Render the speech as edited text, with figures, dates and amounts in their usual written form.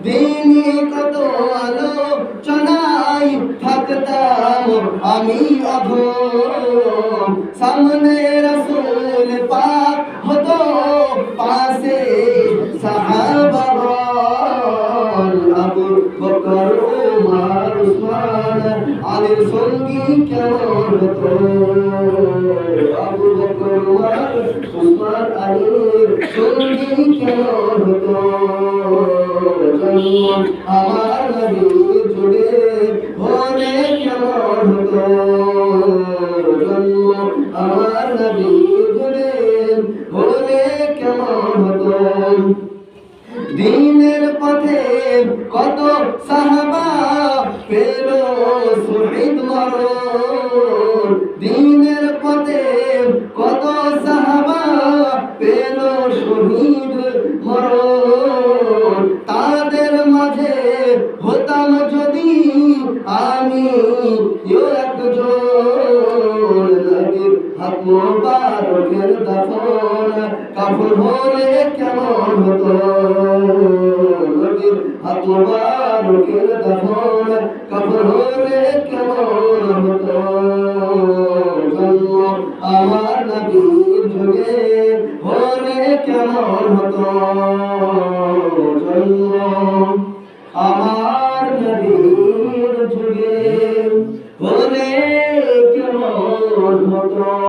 দিনে কত আলোচনায় থাকতাম আমি অধম, সামনে রাসূল পাক হতো পাশে সাহাবাগণ, আবু বকর উমর উসমান আলীর সঙ্গী কেমন হতো, আবু বকর উমর উসমান আলীর সঙ্গী কেমন হতো। আমার নবীর যুগে হলে কেমন হতো, আমার নবীর যুগে হলে কেমন হতো। দ্বীনের পথে কত সাহাবা পেল শহীদ মরণ, দ্বীনের পথে কত সাহাবা পেল শহীদ মরণ। তাদের মাঝে হতাম যদি আমি একজন, নবীর হাত মোবারকের দাফন কাফন হলে কেমন হতো, নবীর হাত মোবারকের দাফন কাফন হলে কেমন হতো। জন্ম আমার নবীর যুগে হলে কেমন হতো, জন্ম আমার নবীর যুগে হলে কেমন হতো।